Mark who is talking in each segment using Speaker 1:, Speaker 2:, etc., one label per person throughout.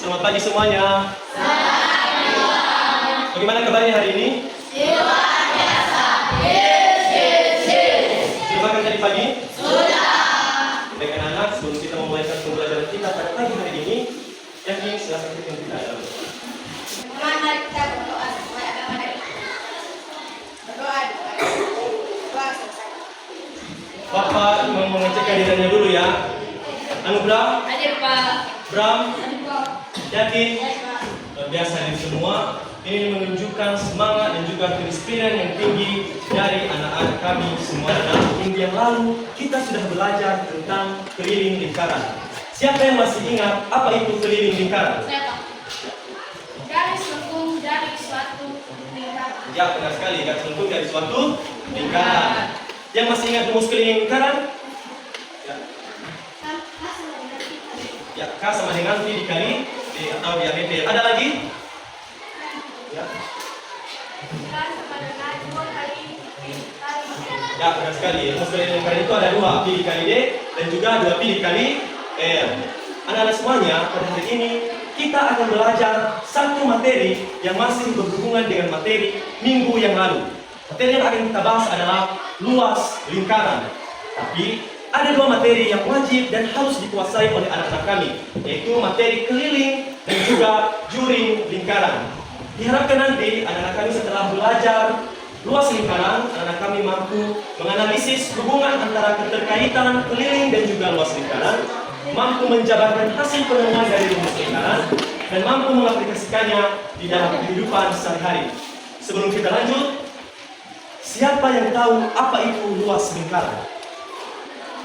Speaker 1: Selamat pagi semuanya. Bagaimana kabarnya hari ini?
Speaker 2: Luar biasa.
Speaker 1: Sudah makan tadi pagi?
Speaker 2: Sudah.
Speaker 1: Baik anak-anak, sebelum kita memulai pembelajaran kita pada pagi hari ini, yang ingin silakan kita dalam.
Speaker 2: Mari kita berdoa supaya agama dari berdoa. Selesai.
Speaker 1: Bapak mau mengecek kehadirannya dulu ya. Anugerah,
Speaker 2: Hadir Pak.
Speaker 1: Bram,
Speaker 2: Hadir Pak.
Speaker 1: Yakin,
Speaker 2: Hadir Pak.
Speaker 1: luar biasa ini semua. Ini menunjukkan semangat dan juga kedisiplinan yang tinggi dari anak-anak kami semua. Dalam minggu yang lalu kita sudah belajar tentang keliling lingkaran. Siapa yang masih ingat apa itu keliling lingkaran?
Speaker 2: Saya Pak. Garis lengkung dari suatu lingkaran.
Speaker 1: Ya, benar sekali. Garis lengkung dari suatu lingkaran. Yang masih ingat rumus keliling lingkaran? Ya. Ya, K sama dengan V dikali D atau diameter. Ada lagi? Ya. Ya, benar sekali. Rumus keliling lingkaran itu ada dua, P dikali D dan juga 2P dikali R. Anak-anak semuanya, pada hari ini kita akan belajar satu materi yang masih berhubungan dengan materi minggu yang lalu. Materi yang akan kita bahas adalah luas lingkaran. Tapi ada dua materi yang wajib dan harus dikuasai oleh anak-anak kami, yaitu materi keliling dan juga juring lingkaran. Diharapkan nanti anak-anak kami setelah belajar luas lingkaran, anak-anak kami mampu menganalisis hubungan antara keterkaitan keliling dan juga luas lingkaran, mampu menjabarkan hasil penemuan dari rumus lingkaran, dan mampu mengaplikasikannya di dalam kehidupan sehari-hari. Sebelum kita lanjut, siapa yang tahu apa itu luas lingkaran?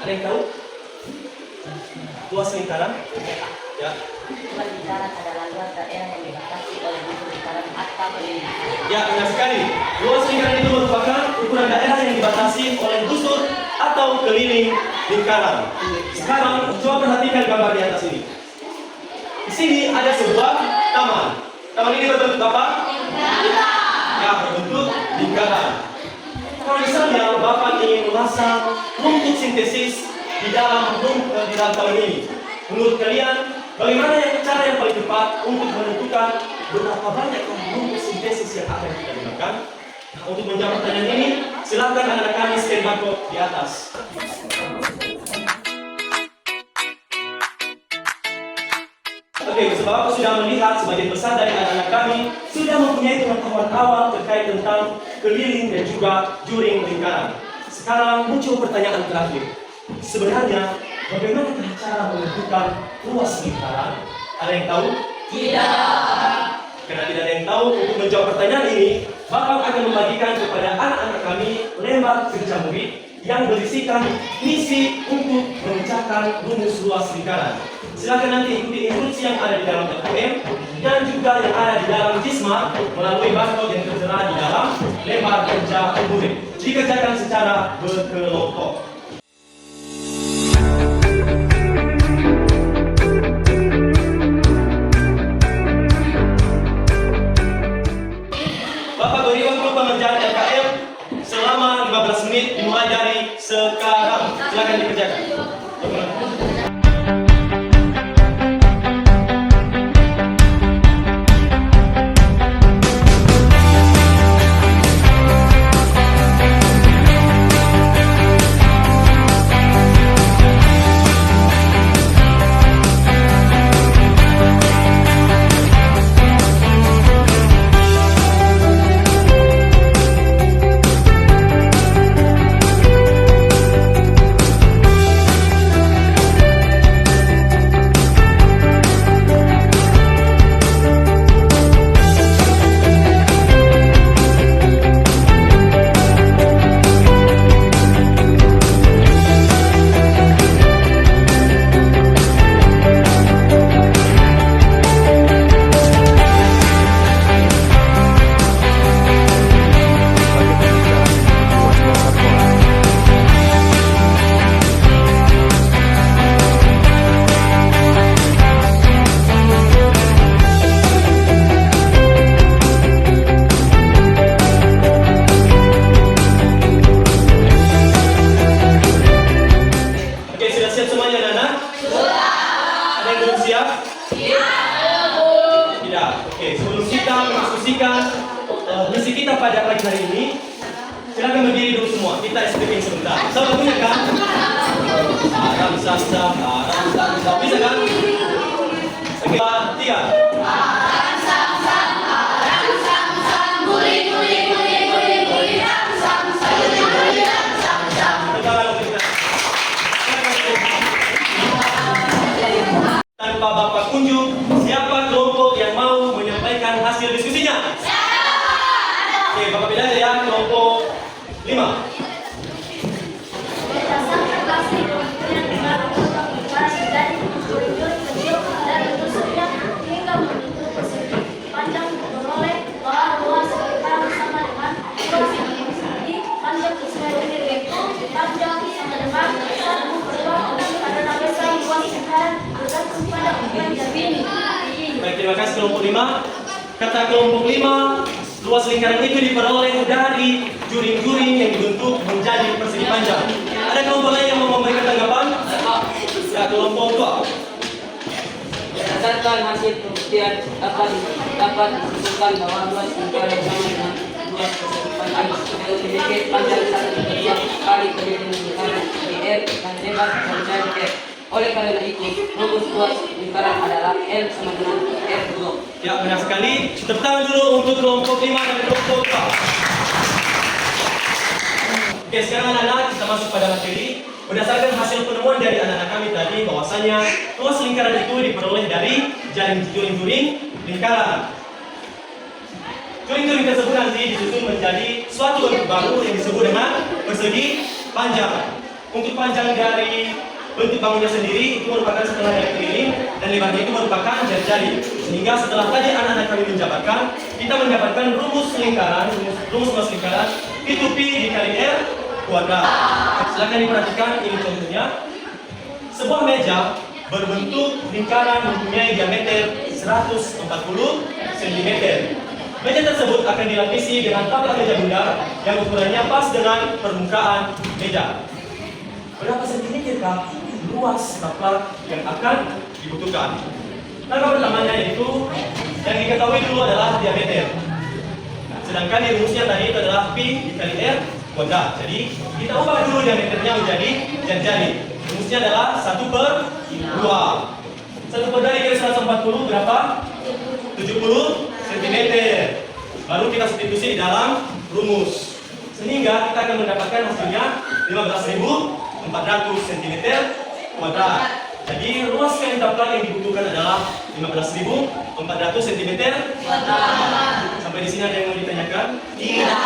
Speaker 1: Ada yang tahu? Luas lingkaran? Ya.
Speaker 3: Luas lingkaran adalah luas daerah yang dibatasi oleh bumbu lingkaran atau keliling.
Speaker 1: Ya, benar sekali. Luas lingkaran itu merupakan ukuran daerah yang dibatasi oleh busur atau keliling lingkaran. Sekarang, coba perhatikan gambar di atas ini. Di sini ada sebuah taman. Taman ini berbentuk apa? Ya, berbentuk lingkaran. Kalau misalnya Bapak ingin memasang rumput sintesis di dalam taman ini, menurut kalian bagaimana cara yang paling tepat untuk menentukan berapa banyak rumput sintesis yang akan kita gunakan? Nah, untuk menjawab pertanyaan ini, silakan anak-anak kami scan barcode di atas. Oke, Bapak sudah melihat sebagian besar dari anak-anak kami sudah mempunyai pengetahuan awal terkait tentang keliling dan juga juring lingkaran. Sekarang muncul pertanyaan terakhir. Sebenarnya, bagaimana cara menentukan luas lingkaran? Ada yang tahu?
Speaker 2: Tidak.
Speaker 1: Karena tidak ada yang tahu, untuk menjawab pertanyaan ini, Bapak akan membagikan kepada anak-anak kami lembar kerja murid yang berisikan misi untuk memecahkan rumus luas lingkaran. Silakan nanti ikuti instruksi yang ada di dalam LKM dan juga yang ada di dalam Jisma melalui barcode yang tertera di dalam lembar kerja murid. Dikerjakan secara berkelompok. Bapak beri waktu pengerjaan LKM selama 15 menit dimulai dari sekarang. Silakan dikerjakan. Oke, sebelum kita mendiskusikan misi kita pada pagi hari ini, silakan berdiri dulu semua. Kita speaking sebentar. Sama punya kan? Aram sasta, bisa kan? Oke, 3. Tanpa Bapak kunjung, siapa kelompok yang mau menyampaikan hasil diskusinya? Oke, Bapak bilang ya, kelompok 5.
Speaker 2: Berdasarkan hasil pemilihan dengan partisipasi dari juri-juri kecil dan tersedia hingga membentuk persegi panjang beroleh bahan luas sekitar sama dengan luas di panjang Ismail yaitu panjang sama dengan 1/2 adalah besar luas sekarang bergantung pada ukuran jari.
Speaker 1: Baik, terima kasih kelompok 5. Kata kelompok 5, luas lingkaran itu diperoleh dari juring-juring yang dibentuk menjadi persegi panjang. Ada kelompok lain yang mau memberikan tanggapan? Ya, kelompok 2.
Speaker 4: Berdasarkan hasil pembuktian dapat ditentukan bahwa luas lingkaran sama dengan luas persegi panjang memiliki panjang 1/2 kali keliling lingkaran R dan lebar dari R. Oleh karena itu, rumus luas lingkaran adalah L sama dengan R2.
Speaker 1: Ya, benar sekali. Tepuk tangan dulu untuk kelompok 5 dan kelompok 2. Oke, sekarang anak-anak kita masuk pada materi. Berdasarkan hasil penemuan dari anak-anak kami tadi, bahwasanya luas lingkaran itu diperoleh dari juring-juring lingkaran. Juring-juring tersebut nanti disusun menjadi suatu bentuk baru yang disebut dengan persegi panjang. Untuk panjang dari bentuk bangunnya sendiri itu merupakan setengah dari keliling dan lebarnya itu merupakan jari-jari. Sehingga setelah tadi anak-anak kami menjabarkan, kita mendapatkan rumus lingkaran, rumus luas lingkaran itu pi dikali R kuadrat. Silakan diperhatikan, ini contohnya. Sebuah meja berbentuk lingkaran mempunyai diameter 140 cm. Meja tersebut akan dilapisi dengan taplak meja bundar yang ukurannya pas dengan permukaan meja. Berapa sentimeter kah luas taplak yang akan dibutuhkan? Langkah pertamanya yaitu yang diketahui dulu adalah diameter. Nah, sedangkan di rumusnya tadi itu adalah pi dikali R kuadrat. Jadi kita ubah dulu diameternya menjadi jari-jari. Rumusnya adalah 1/2. 1/2 dikali 140 berapa? 70 cm. Baru kita substitusi di dalam rumus. Sehingga kita akan mendapatkan hasilnya 15.400 cm kuadrat. Jadi ruas kali taplak yang dibutuhkan adalah 15.400 cm kuadrat. Sampai di sini ada yang mau ditanyakan? Tidak.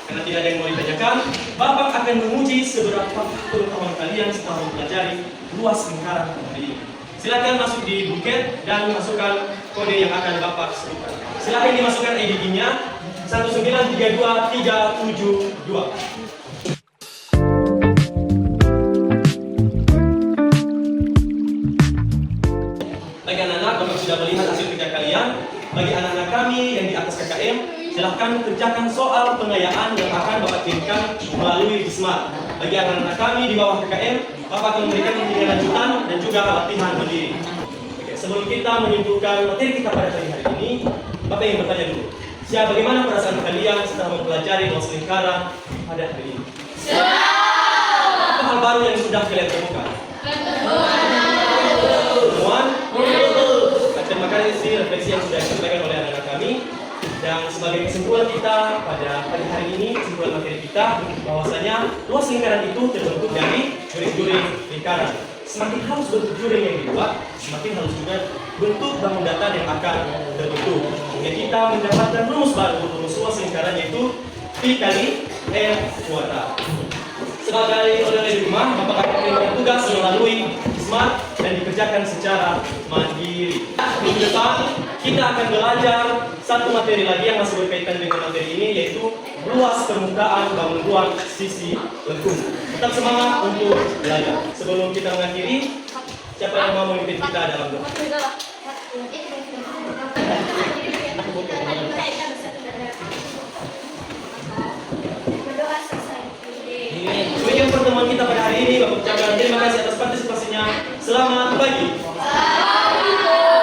Speaker 1: Karena tidak ada yang mau ditanyakan, Bapak akan menguji seberapa pengetahuan kalian setelah mempelajari luas lingkaran ini. Silakan masuk di buket dan masukkan kode yang akan Bapak sebutkan. Silakan dimasukkan ID-nya 1932372. Bagi anak-anak, Bapak sudah melihat hasil kerja kalian. Bagi anak-anak kami yang di atas KKM, silahkan kerjakan soal pengayaan yang akan Bapak kirimkan melalui Smart. Bagi anak-anak kami di bawah KKM, Bapak akan memberikan pembinaan lanjutan dan juga latihan mandiri. Oke, sebelum kita menyimpulkan materi kita pada pagi hari ini, Bapak ingin bertanya dulu. Bagaimana perasaan kalian setelah mempelajari luas lingkaran pada hari ini? Apa hal baru yang sudah kalian temukan? Temuan? Terima kasih refleksi yang sudah disampaikan oleh anak-anak kami. Dan sebagai kesimpulan kita pada pagi hari ini, kesimpulan materi kita, bahwasanya luas lingkaran itu terbentuk dari juring-juring lingkaran. Semakin halus bentuk juring yang dibuat, semakin halus juga bentuk bangun datar yang akan terbentuk. Kemudian kita mendapatkan rumus baru, rumus luas lingkaran yaitu pi kali R kuadrat. Sebagai oleh-oleh di rumah, Bapak akan memberikan tugas melalui Smart dan dikerjakan secara mandiri. Minggu depan kita akan belajar satu materi lagi yang masih berkaitan dengan materi ini, yaitu luas permukaan bangun ruang sisi lengkung. Tetap semangat untuk belajar. Sebelum kita mengakhiri, siapa yang mau memimpin kita dalam doa?
Speaker 2: Berdoa selesai.
Speaker 1: Demikian pertemuan kita pada hari ini. Bapak ucapkan terima kasih atas partisipasinya. Selamat pagi.